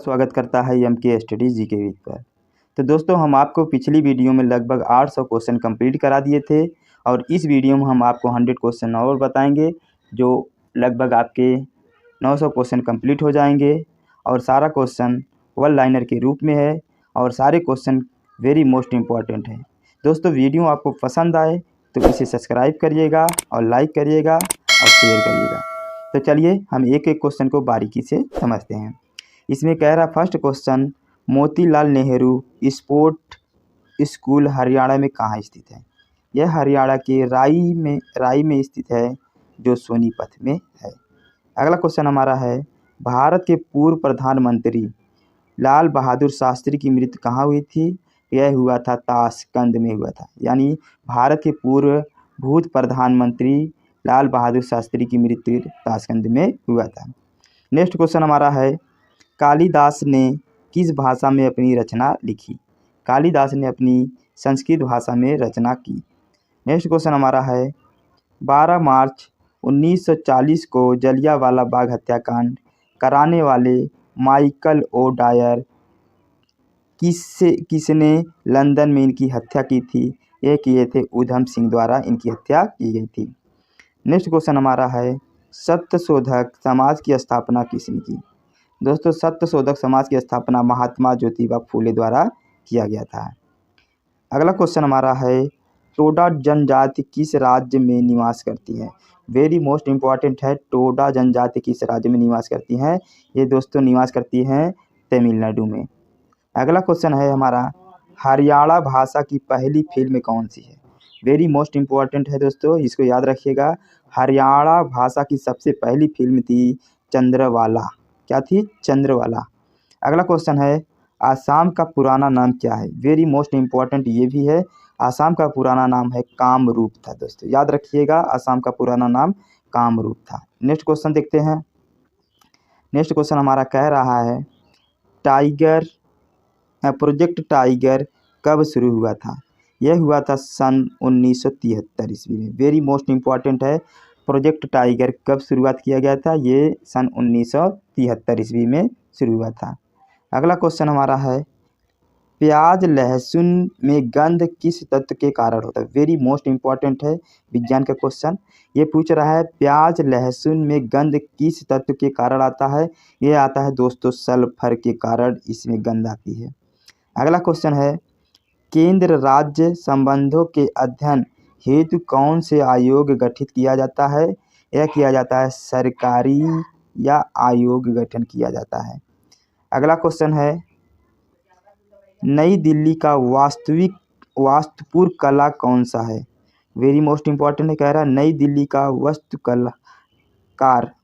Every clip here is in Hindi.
स्वागत करता है एम के स्टडी जी के वीक पर। तो दोस्तों, हम आपको पिछली वीडियो में लगभग 800 क्वेश्चन कंप्लीट करा दिए थे और इस वीडियो में हम आपको 100 क्वेश्चन और बताएंगे, जो लगभग आपके 900 क्वेश्चन कंप्लीट हो जाएंगे। और सारा क्वेश्चन वन लाइनर के रूप में है और सारे क्वेश्चन वेरी मोस्ट इम्पॉर्टेंट है। दोस्तों, वीडियो आपको पसंद आए तो इसे सब्सक्राइब करिएगा और लाइक करिएगा और शेयर करिएगा। तो चलिए हम एक एक क्वेश्चन को बारीकी से समझते हैं। इसमें कह रहा first question, Motilal Nehru sport school Haryana में कहाँ स्थित है? यह हरियाणा के राई में स्थित है, जो सोनीपत में है। अगला क्वेश्चन हमारा है, भारत के पूर्व प्रधानमंत्री लाल बहादुर शास्त्री की मृत्यु कहाँ हुई थी? यह हुआ था ताशकंद में हुआ था। यानी भारत के पूर्व भूत प्रधानमंत्री लाल बहादुर शास्त्री की मृत्यु ताशकंद में हुआ था। नेक्स्ट क्वेश्चन हमारा है, कालिदास ने किस भाषा में अपनी रचना लिखी? कालिदास ने अपनी संस्कृत भाषा में रचना की। नेक्स्ट क्वेश्चन हमारा है, 12 मार्च 1940 को जलियांवाला बाग हत्याकांड कराने वाले माइकल ओ डायर किसने लंदन में इनकी हत्या की थी? ये किए थे उधम सिंह द्वारा इनकी हत्या की गई थी। नेक्स्ट क्वेश्चन हमारा है, सत्यशोधक समाज की स्थापना किसने की? दोस्तों, सत्यशोधक समाज की स्थापना महात्मा ज्योतिबा फूले द्वारा किया गया था। अगला क्वेश्चन हमारा है, टोडा जनजाति किस राज्य में निवास करती है? वेरी मोस्ट इम्पॉर्टेंट है, टोडा जनजाति किस राज्य में निवास करती हैं? ये दोस्तों निवास करती हैं तमिलनाडु में। अगला क्वेश्चन है हमारा, हरियाणा भाषा की पहली फिल्म कौन सी है? वेरी मोस्ट इम्पॉर्टेंट है दोस्तों, इसको याद रखिएगा। हरियाणा भाषा की सबसे पहली फिल्म थी चंद्रवाला। क्या थी? चंद्रवाला। अगला क्वेश्चन है, आसाम का पुराना नाम क्या है? वेरी मोस्ट इम्पॉर्टेंट ये भी है, आसाम का पुराना नाम है कामरूप था। दोस्तों याद रखिएगा, आसाम का पुराना नाम कामरूप था। नेक्स्ट क्वेश्चन देखते हैं। नेक्स्ट क्वेश्चन हमारा कह रहा है, प्रोजेक्ट टाइगर कब शुरू हुआ था? यह हुआ था सन 1973 ईस्वी में। वेरी मोस्ट इम्पॉर्टेंट है, प्रोजेक्ट टाइगर कब शुरुआत किया गया था? ये सन 1973 ईस्वी में शुरू हुआ था। अगला क्वेश्चन हमारा है, प्याज लहसुन में गंध किस तत्व के कारण होता है? वेरी मोस्ट इम्पॉर्टेंट है, विज्ञान का क्वेश्चन। ये पूछ रहा है, प्याज लहसुन में गंध किस तत्व के कारण आता है? ये आता है दोस्तों सल्फर के कारण इसमें गंध आती है। अगला क्वेश्चन है, केंद्र राज्य संबंधों के अध्ययन हेतु कौन से आयोग गठित किया जाता है? यह किया जाता है सरकारी या आयोग गठन किया जाता है। अगला क्वेश्चन है, नई दिल्ली का वास्तुपुर कला कौन सा है? वेरी मोस्ट इम्पॉर्टेंट है, कह रहा है नई दिल्ली का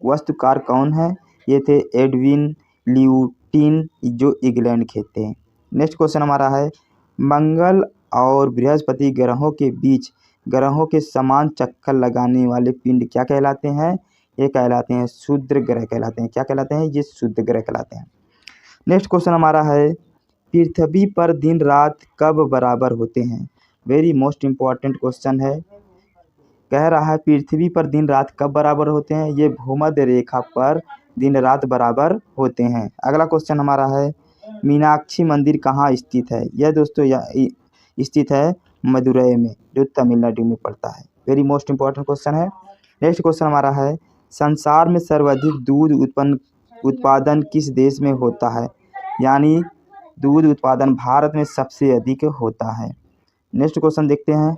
वास्तुकार कौन है? ये थे एडविन ल्यूटिन, जो इंग्लैंड के थे। नेक्स्ट क्वेश्चन हमारा है, मंगल और बृहस्पति ग्रहों के बीच ग्रहों के समान चक्कर लगाने वाले पिंड क्या कहलाते हैं? ये कहलाते हैं क्षुद्र ग्रह कहलाते हैं। क्या कहलाते हैं? ये क्षुद्र ग्रह कहलाते हैं। नेक्स्ट क्वेश्चन हमारा है, पृथ्वी पर दिन रात कब बराबर होते हैं? वेरी मोस्ट इम्पॉर्टेंट क्वेश्चन है, कह रहा है पृथ्वी पर दिन रात कब बराबर होते हैं? ये भूमध्य रेखा पर दिन रात बराबर होते हैं। अगला क्वेश्चन हमारा है, मीनाक्षी मंदिर कहाँ स्थित है? यह दोस्तों स्थित है मदुरई में, जो तमिलनाडु में पड़ता है। वेरी मोस्ट इम्पॉर्टेंट क्वेश्चन है। नेक्स्ट क्वेश्चन हमारा है, संसार में सर्वाधिक दूध उत्पादन किस देश में होता है? यानी दूध उत्पादन भारत में सबसे अधिक होता है। नेक्स्ट क्वेश्चन देखते हैं।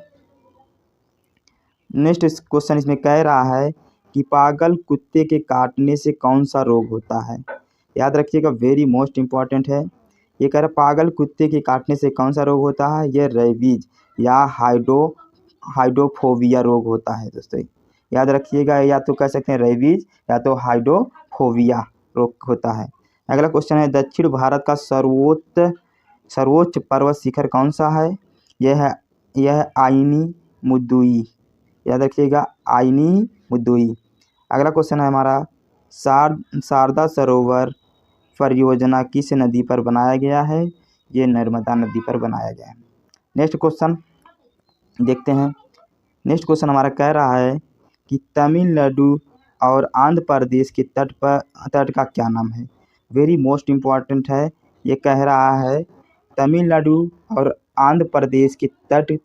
नेक्स्ट क्वेश्चन इसमें कह रहा है कि पागल कुत्ते के काटने से कौन सा रोग होता है? याद रखिएगा, वेरी मोस्ट इम्पॉर्टेंट है। ये कह रहा है पागल कुत्ते के काटने से कौन सा रोग होता है? ये रेबीज या हाइड्रोफोबिया रोग होता है। दोस्तों याद रखिएगा, या तो कह सकते हैं रेबीज या तो हाइड्रोफोबिया रोग होता है। अगला क्वेश्चन है, दक्षिण भारत का सर्वोच्च पर्वत शिखर कौन सा है? यह आईनी मुद्दुई। याद रखिएगा, आईनी मुद्दुई। अगला क्वेश्चन है हमारा, शारदा सरोवर परियोजना किस नदी पर बनाया गया है? ये नर्मदा नदी पर बनाया गया है। नेक्स्ट क्वेश्चन देखते हैं। नेक्स्ट क्वेश्चन हमारा कह रहा है कि तमिलनाडु और आंध्र प्रदेश के तट का क्या नाम है? वेरी मोस्ट इम्पॉर्टेंट है। ये कह रहा है तमिलनाडु और आंध्र प्रदेश के तट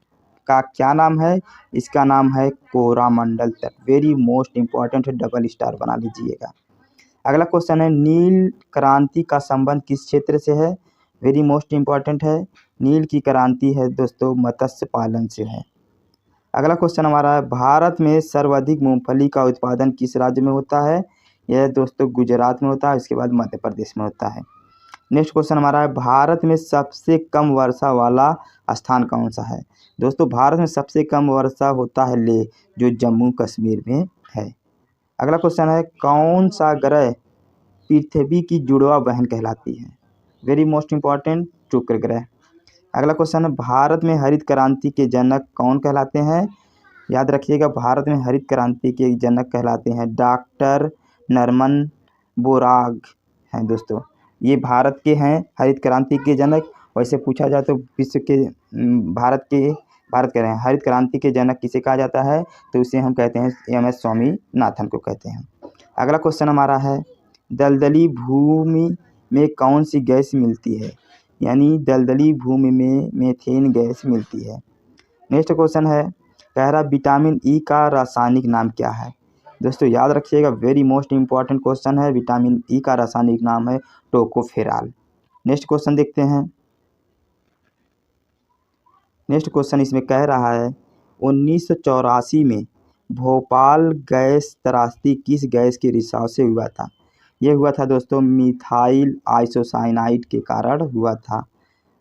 का क्या नाम है? इसका नाम है कोरामंडल तट। वेरी मोस्ट इम्पॉर्टेंट है, डबल स्टार बना लीजिएगा। अगला क्वेश्चन है नील क्रांति का संबंध किस क्षेत्र से है? वेरी मोस्ट इम्पॉर्टेंट है, नील की क्रांति है दोस्तों मत्स्य पालन से है। अगला क्वेश्चन हमारा है भारत में सर्वाधिक मूंगफली का उत्पादन किस राज्य में होता है? यह दोस्तों गुजरात में होता है, इसके बाद मध्य प्रदेश में होता है। नेक्स्ट क्वेश्चन हमारा है भारत में सबसे कम वर्षा वाला स्थान कौन सा है? दोस्तों भारत में सबसे कम वर्षा होता है लेह, जो जम्मू कश्मीर में है। अगला क्वेश्चन है कौन सा ग्रह पृथ्वी की जुड़वा बहन कहलाती है? वेरी मोस्ट इम्पॉर्टेंट, शुक्र ग्रह। अगला क्वेश्चन है भारत में हरित क्रांति के जनक कौन कहलाते हैं? याद रखिएगा, भारत में हरित क्रांति के जनक कहलाते हैं डॉक्टर नरमन बोराग हैं दोस्तों। ये भारत के हैं हरित क्रांति के जनक। वैसे पूछा जाए तो विश्व के भारत कह रहे हैं हरित क्रांति के जनक किसे कहा जाता है? तो उसे हम कहते हैं MS स्वामीनाथन को कहते हैं। अगला क्वेश्चन हमारा है दलदली भूमि में कौन सी गैस मिलती है? यानी दलदली भूमि में मीथेन गैस मिलती है। नेक्स्ट क्वेश्चन है कह रहा विटामिन ई का रासायनिक नाम क्या है? दोस्तों याद रखिएगा, वेरी मोस्ट इम्पॉर्टेंट क्वेश्चन है। विटामिन ई का रासायनिक नाम है टोकोफेराल। नेक्स्ट क्वेश्चन देखते हैं। नेक्स्ट क्वेश्चन इसमें कह रहा है 1984 में भोपाल गैस त्रासदी किस गैस के रिसाव से हुआ था? ये हुआ था दोस्तों मिथाइल आइसोसाइनाइड के कारण हुआ था।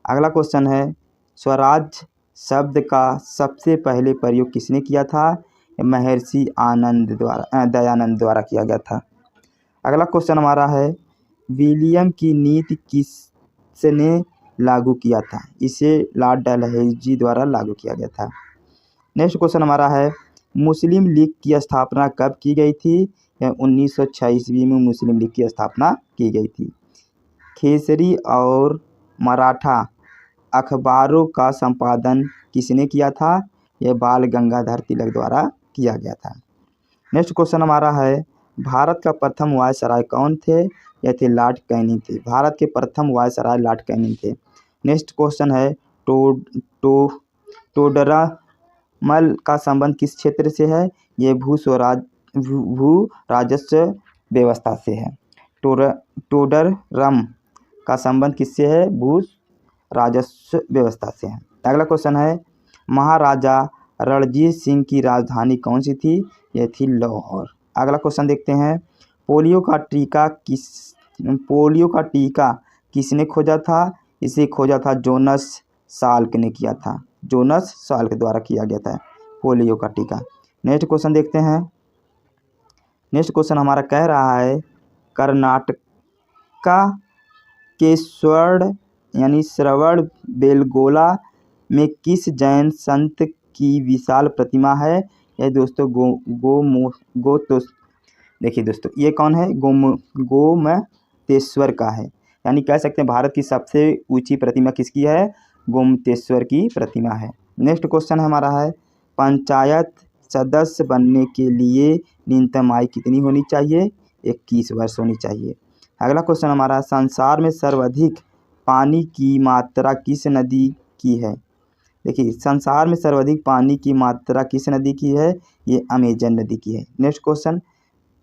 अगला क्वेश्चन है स्वराज शब्द का सबसे पहले प्रयोग किसने किया था? महर्षि दयानंद द्वारा किया गया था। अगला क्वेश्चन हमारा है विलियम की नीति किसने लागू किया था? इसे लॉर्ड डलहौजी द्वारा लागू किया गया था। नेक्स्ट क्वेश्चन हमारा है मुस्लिम लीग की स्थापना कब की गई थी? 1906 ईस्वी में मुस्लिम लीग की स्थापना की गई थी। खेसरी और मराठा अखबारों का संपादन किसने किया था? यह बाल गंगाधर तिलक द्वारा किया गया था। नेक्स्ट क्वेश्चन हमारा है भारत का प्रथम वायसराय कौन थे? यह थे लॉर्ड कैनिंग थे। भारत के प्रथम वायसराय लॉर्ड कैनिंग थे। नेक्स्ट क्वेश्चन है टोडरमल का संबंध किस क्षेत्र से है? ये भू राजस्व व्यवस्था से है। टोडरम का संबंध किससे है? भू राजस्व व्यवस्था से है। अगला क्वेश्चन है महाराजा रणजीत सिंह की राजधानी कौन सी थी? यह थी लाहौर। अगला क्वेश्चन देखते हैं पोलियो का टीका किसने खोजा था? इसे खोजा था जोनस साल्क ने किया था। जोनस साल्क द्वारा किया गया था पोलियो का टीका। नेक्स्ट क्वेश्चन देखते हैं। नेक्स्ट क्वेश्चन हमारा कह रहा है कर्नाटका के श्रवण बेलगोला में किस जैन संत की विशाल प्रतिमा है? यह दोस्तों देखिए दोस्तों ये कौन है? गोमतेश्वर का है। यानी कह सकते हैं भारत की सबसे ऊंची प्रतिमा किसकी है? गोमतेश्वर की प्रतिमा है। नेक्स्ट क्वेश्चन हमारा है पंचायत सदस्य बनने के लिए न्यूनतम आयु कितनी होनी चाहिए? 21 वर्ष होनी चाहिए। अगला क्वेश्चन हमारा संसार में सर्वाधिक पानी की मात्रा किस नदी की है? देखिए संसार में सर्वाधिक पानी की मात्रा किस नदी की है? ये अमेजन नदी की है। नेक्स्ट क्वेश्चन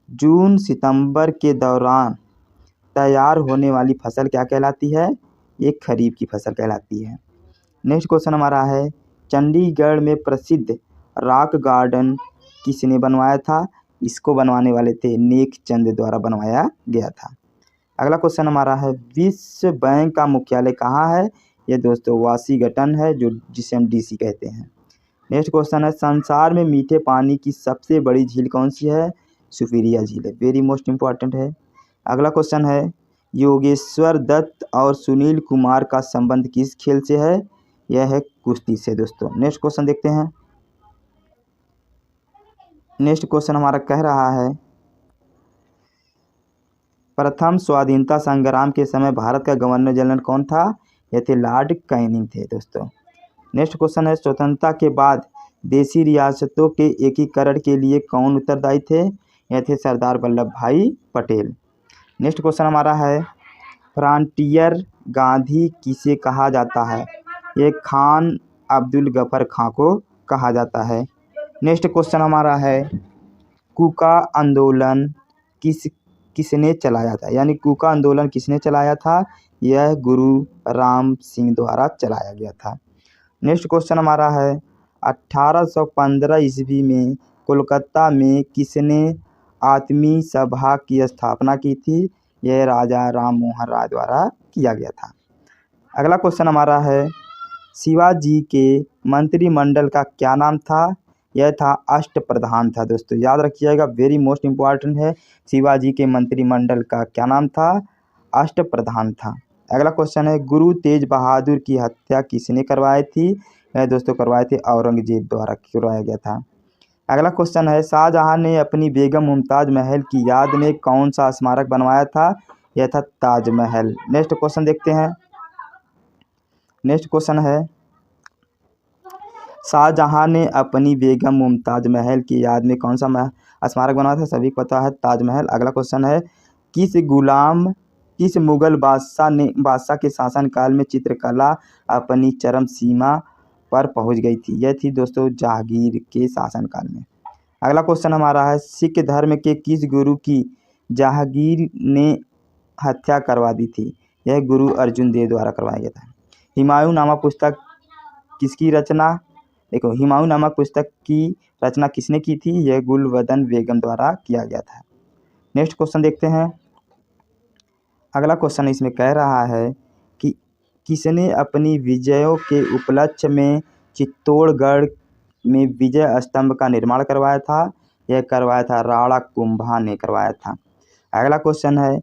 जून सितंबर के दौरान तैयार होने वाली फसल क्या कहलाती है? ये खरीफ की फसल कहलाती है। नेक्स्ट क्वेश्चन हमारा है चंडीगढ़ में प्रसिद्ध रॉक गार्डन किसने बनवाया था? इसको बनवाने वाले थे नेक चंद द्वारा बनवाया गया था। अगला क्वेश्चन हमारा है विश्व बैंक का मुख्यालय कहाँ है? ये दोस्तों वाशिंगटन है, जिसे हम DC कहते हैं। नेक्स्ट क्वेश्चन है संसार में मीठे पानी की सबसे बड़ी झील कौन सी है? सुपीरिया झील है। वेरी मोस्ट इम्पॉर्टेंट है। अगला क्वेश्चन है योगेश्वर दत्त और सुनील कुमार का संबंध किस खेल से है? यह है कुश्ती से दोस्तों। नेक्स्ट क्वेश्चन देखते हैं। नेक्स्ट क्वेश्चन हमारा कह रहा है प्रथम स्वाधीनता संग्राम के समय भारत का गवर्नर जनरल कौन था? यह थे लॉर्ड कैनिंग थे दोस्तों। नेक्स्ट क्वेश्चन है स्वतंत्रता के बाद देशी रियासतों के एकीकरण के लिए कौन उत्तरदायी थे? यह थे सरदार वल्लभ भाई पटेल। नेक्स्ट क्वेश्चन हमारा है फ्रंटियर गांधी किसे कहा जाता है? ये खान अब्दुल गफर खां को कहा जाता है। नेक्स्ट क्वेश्चन हमारा है कूका आंदोलन किसने चलाया था? यानी कूका आंदोलन किसने चलाया था? यह गुरु राम सिंह द्वारा चलाया गया था। नेक्स्ट क्वेश्चन हमारा है 1815 ईस्वी में कोलकाता में किसने आत्मी सभा की स्थापना की थी? यह राजा राम मोहन राय द्वारा किया गया था। अगला क्वेश्चन हमारा है शिवाजी के मंत्रिमंडल का क्या नाम था? यह था अष्टप्रधान था। दोस्तों याद रखिएगा, वेरी मोस्ट इम्पॉर्टेंट है। शिवाजी के मंत्रिमंडल का क्या नाम था? अष्टप्रधान था। अगला क्वेश्चन है गुरु तेज बहादुर की हत्या किसने करवाई थी? यह दोस्तों करवाए थे औरंगजेब द्वारा करवाया गया था। अगला क्वेश्चन है शाहजहां ने अपनी बेगम मुमताज महल की याद में कौन सा स्मारक बनवाया था? यह था ताजमहल। नेक्स्ट क्वेश्चन देखते हैं। नेक्स्ट क्वेश्चन है शाहजहां ने अपनी बेगम मुमताज महल की याद में कौन सा स्मारक बनाया था? सभी को पता है ताजमहल। अगला क्वेश्चन है किस मुगल बादशाह के शासनकाल में चित्रकला अपनी चरम सीमा पर पहुंच गई थी? यह थी दोस्तों जहांगीर के शासनकाल में। अगला क्वेश्चन हमारा है सिख धर्म के किस गुरु की जहांगीर ने हत्या करवा दी थी? यह गुरु अर्जुन देव द्वारा करवाया गया था। हुमायूं नामक पुस्तक किसकी रचना? देखो, हुमायूं नामक पुस्तक की रचना किसने की थी? यह गुलबदन बेगम द्वारा किया गया था। नेक्स्ट क्वेश्चन देखते हैं। अगला क्वेश्चन इसमें कह रहा है कि किसने अपनी विजयों के उपलक्ष्य में चित्तौड़गढ़ में विजय स्तंभ का निर्माण करवाया था? यह करवाया था राणा कुंभा ने करवाया था। अगला क्वेश्चन है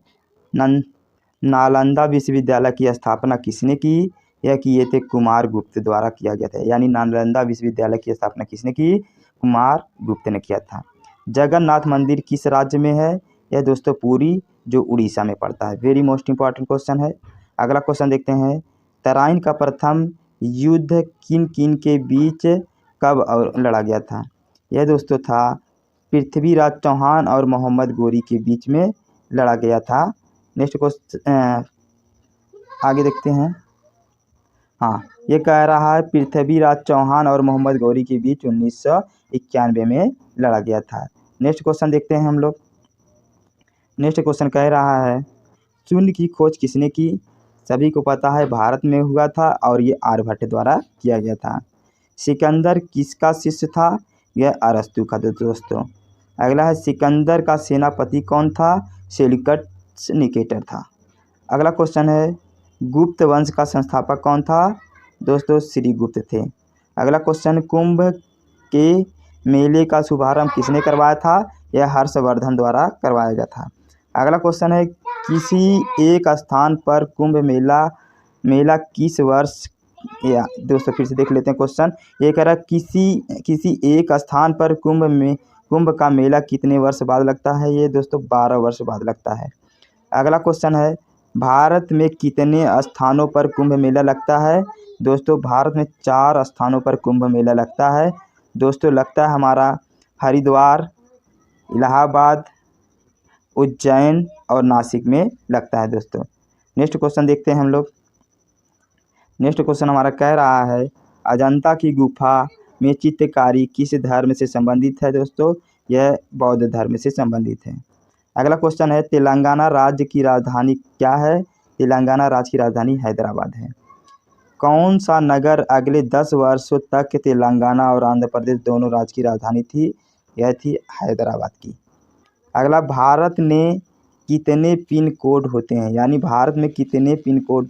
नालंदा विश्वविद्यालय की स्थापना किसने की? यह किए थे कुमार गुप्त द्वारा किया गया था। यानी नालंदा विश्वविद्यालय की स्थापना किसने की? कुमार गुप्त ने किया था। जगन्नाथ मंदिर किस राज्य में है? यह दोस्तों पुरी, जो उड़ीसा में पड़ता है। वेरी मोस्ट इंपॉर्टेंट क्वेश्चन है। अगला क्वेश्चन देखते हैं तराइन का प्रथम युद्ध किन किन के बीच कब और लड़ा गया था? यह दोस्तों था पृथ्वीराज चौहान और मोहम्मद गोरी के बीच में लड़ा गया था। नेक्स्ट क्वेश्चन आगे देखते हैं। हाँ, ये कह रहा है पृथ्वीराज चौहान और मोहम्मद गौरी के बीच 1991 में लड़ा गया था। नेक्स्ट क्वेश्चन देखते हैं हम लोग। नेक्स्ट क्वेश्चन कह रहा है शून्य की खोज किसने की? सभी को पता है भारत में हुआ था और ये आर्यभट्ट द्वारा किया गया था। सिकंदर किसका शिष्य था? यह अरस्तु का दोस्तों। अगला है सिकंदर का सेनापति कौन था? सेल्यूकस निकेटर था। अगला क्वेश्चन है गुप्त वंश का संस्थापक कौन था? दोस्तों श्री गुप्त थे। अगला क्वेश्चन कुंभ के मेले का शुभारंभ किसने करवाया था? यह हर्षवर्धन द्वारा करवाया गया था। अगला क्वेश्चन है किसी एक स्थान पर कुंभ मेला किस वर्ष, या दोस्तों फिर से देख लेते हैं क्वेश्चन। ये कह रहा किसी एक स्थान पर कुंभ का मेला कितने वर्ष बाद लगता है? ये दोस्तों 12 वर्ष बाद लगता है। अगला क्वेश्चन है भारत में कितने स्थानों पर कुंभ मेला लगता है? दोस्तों भारत में 4 स्थानों पर कुंभ मेला लगता है। दोस्तों लगता है हमारा हरिद्वार, इलाहाबाद, उज्जैन और नासिक में लगता है दोस्तों। नेक्स्ट क्वेश्चन देखते हैं हम लोग। नेक्स्ट क्वेश्चन हमारा कह रहा है अजंता की गुफा में चित्रकारी किस धर्म से संबंधित है? दोस्तों यह बौद्ध धर्म से संबंधित है। अगला क्वेश्चन है तेलंगाना राज्य की राजधानी क्या है? तेलंगाना राज्य की राजधानी हैदराबाद है। कौन सा नगर अगले 10 वर्षों तक तेलंगाना और आंध्र प्रदेश दोनों राज्य की राजधानी थी? यह थी हैदराबाद की। अगला भारत में कितने पिन कोड होते हैं? यानी भारत में कितने पिन कोड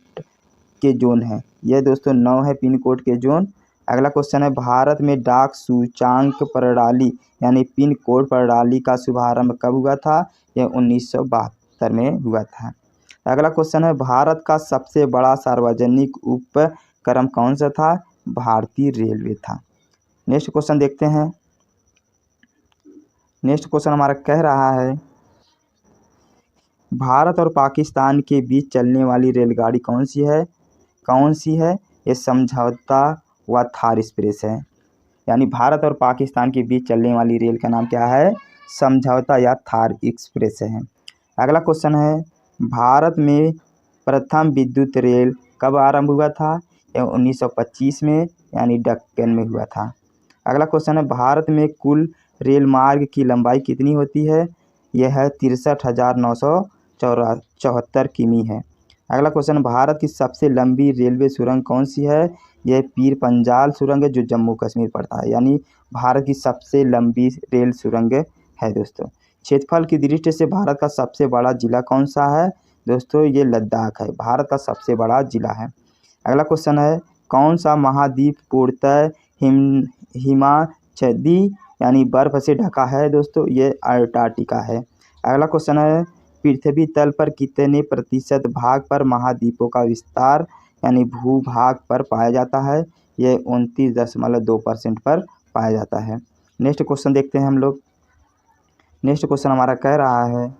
के जोन हैं? यह दोस्तों 9 है पिन कोड के जोन। अगला क्वेश्चन है भारत में डाक सूचांक प्रणाली यानी पिन कोड प्रणाली का शुभारंभ कब हुआ था? यह 1972 में हुआ था। अगला क्वेश्चन है भारत का सबसे बड़ा सार्वजनिक उपक्रम कौन सा था? भारतीय रेलवे था। नेक्स्ट क्वेश्चन देखते हैं। नेक्स्ट क्वेश्चन हमारा कह रहा है भारत और पाकिस्तान के बीच चलने वाली रेलगाड़ी कौन सी है? ये समझौता व थार एक्सप्रेस है। यानी भारत और पाकिस्तान के बीच चलने वाली रेल का नाम क्या है? समझौता या थार एक्सप्रेस है। अगला क्वेश्चन है भारत में प्रथम विद्युत रेल कब आरंभ हुआ था? यह 1925 में यानी दक्कन में हुआ था। अगला क्वेश्चन है, भारत में कुल रेल मार्ग की लंबाई कितनी होती है? यह है 63,974 किमी है। अगला क्वेश्चन, भारत की सबसे लंबी रेलवे सुरंग कौन सी है? यह पीर पंजाल सुरंग है जो जम्मू कश्मीर पड़ता है, यानी भारत की सबसे लंबी रेल सुरंग है दोस्तों। क्षेत्रफल की दृष्टि से भारत का सबसे बड़ा जिला कौन सा है? दोस्तों ये लद्दाख है, भारत का सबसे बड़ा जिला है। अगला क्वेश्चन है, कौन सा महाद्वीप पूर्णतः हिमाच्छादित यानी बर्फ से ढका है? दोस्तों ये अंटार्कटिका है। अगला क्वेश्चन है, पृथ्वी तल पर कितने प्रतिशत भाग पर महाद्वीपों का विस्तार यानी भूभाग पर पाया जाता है? यह 29.2% पर पाया जाता है। नेक्स्ट क्वेश्चन देखते हैं हम लोग। नेक्स्ट क्वेश्चन हमारा कह रहा है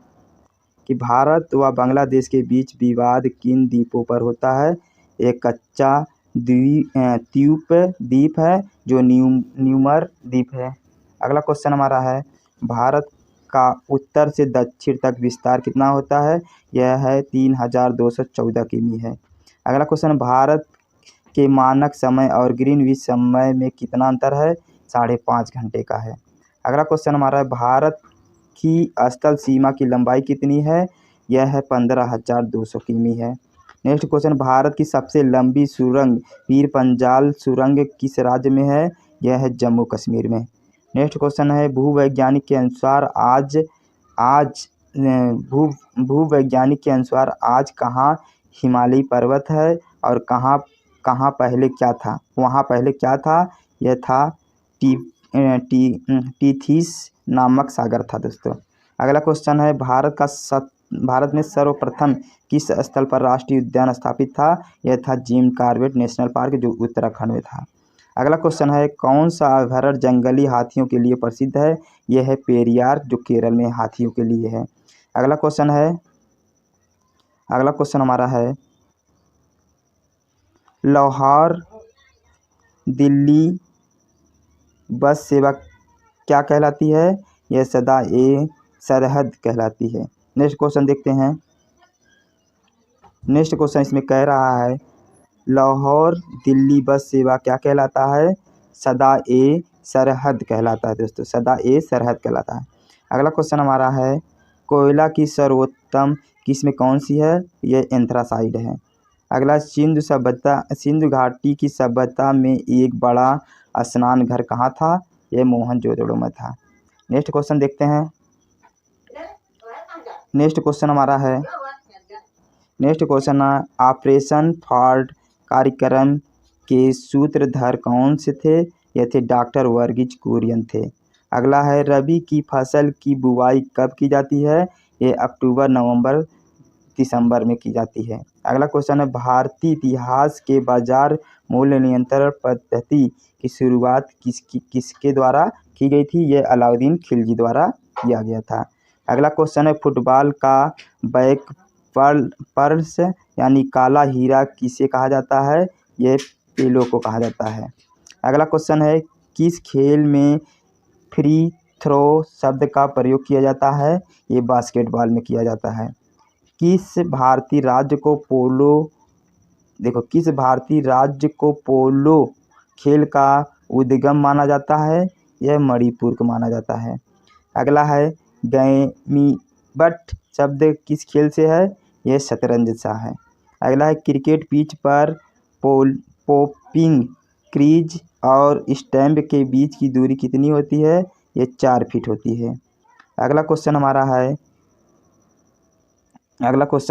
कि भारत व बांग्लादेश के बीच विवाद किन द्वीपों पर होता है? एक कच्चा द्वीप है जो न्यूमर द्वीप है। अगला क्वेश्चन हमारा है, भारत का उत्तर से दक्षिण तक विस्तार कितना होता है? यह है 3,214 किमी है। अगला क्वेश्चन, भारत के मानक समय और ग्रीनविच समय में कितना अंतर है? 5.5 घंटे का है। अगला क्वेश्चन हमारा है, भारत की स्थल सीमा की लंबाई कितनी है? यह है 15,200 किमी है। नेक्स्ट क्वेश्चन, भारत की सबसे लंबी सुरंग पीर पंजाल सुरंग किस राज्य में है? यह है जम्मू कश्मीर में। नेक्स्ट क्वेश्चन है, भूवैज्ञानिक के अनुसार आज कहाँ हिमालयी पर्वत है और कहाँ पहले क्या था? वहाँ पहले क्या था? यह था टीथिस नामक सागर था दोस्तों। अगला क्वेश्चन है, भारत में सर्वप्रथम किस स्थल पर राष्ट्रीय उद्यान स्थापित था? यह था जिम कॉर्बेट नेशनल पार्क जो उत्तराखंड में था। अगला क्वेश्चन है, कौन सा अभयारण्य जंगली हाथियों के लिए प्रसिद्ध है? यह है पेरियार जो केरल में हाथियों के लिए है। अगला क्वेश्चन हमारा है, लाहौर दिल्ली बस सेवा क्या कहलाती है? यह सदा-ए सरहद कहलाती है। नेक्स्ट क्वेश्चन देखते हैं। नेक्स्ट क्वेश्चन इसमें कह रहा है, लाहौर दिल्ली बस सेवा क्या कहलाता है? सदा-ए सरहद कहलाता है दोस्तों, सदा-ए सरहद कहलाता है। अगला क्वेश्चन हमारा है, कोयला की सर्वोत्तम किस्म कौन सी है? यह एंथ्रासाइड है। अगला, सिंधु घाटी की सभ्यता में एक बड़ा स्नान घर कहाँ था? यह मोहनजोदड़ो में था। नेक्स्ट क्वेश्चन देखते हैं। नेक्स्ट क्वेश्चन हमारा है, ऑपरेशन फ्लड कार्यक्रम के सूत्रधार कौन से थे? ये थे डॉक्टर वर्गीज कुरियन थे। अगला है, रबी की फसल की बुवाई कब की जाती है? ये अक्टूबर नवंबर दिसंबर में की जाती है। अगला क्वेश्चन है, भारतीय इतिहास के बाजार मूल्य नियंत्रण पद्धति की शुरुआत किसके द्वारा की गई थी? ये अलाउद्दीन खिलजी द्वारा किया गया था। अगला क्वेश्चन है, फुटबॉल का बैक पर्स यानी काला हीरा किसे कहा जाता है? ये पेलो को कहा जाता है। अगला क्वेश्चन है, किस खेल में फ्री थ्रो शब्द का प्रयोग किया जाता है? ये बास्केटबॉल में किया जाता है। किस भारतीय राज्य को पोलो खेल का उद्गम माना जाता है? यह मणिपुर को माना जाता है। अगला है, गैमीबट शब्द किस खेल से है? यह शतरंज सा है। अगला है, क्रिकेट पिच पर पॉपिंग क्रीज और स्टंप के बीच की दूरी कितनी होती है? ये 4 फीट होती है। अगला क्वेश्चन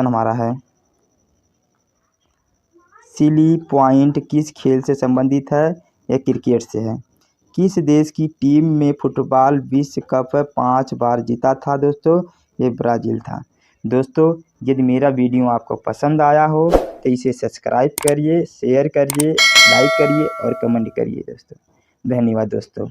हमारा है, सिली पॉइंट किस खेल से संबंधित है? यह क्रिकेट से है। किस देश की टीम में फुटबॉल विश्व कप 5 बार जीता था? दोस्तों ये ब्राज़ील था। दोस्तों यदि मेरा वीडियो आपको पसंद आया हो तो इसे सब्सक्राइब करिए, शेयर करिए, लाइक करिए और कमेंट करिए दोस्तों। धन्यवाद दोस्तों।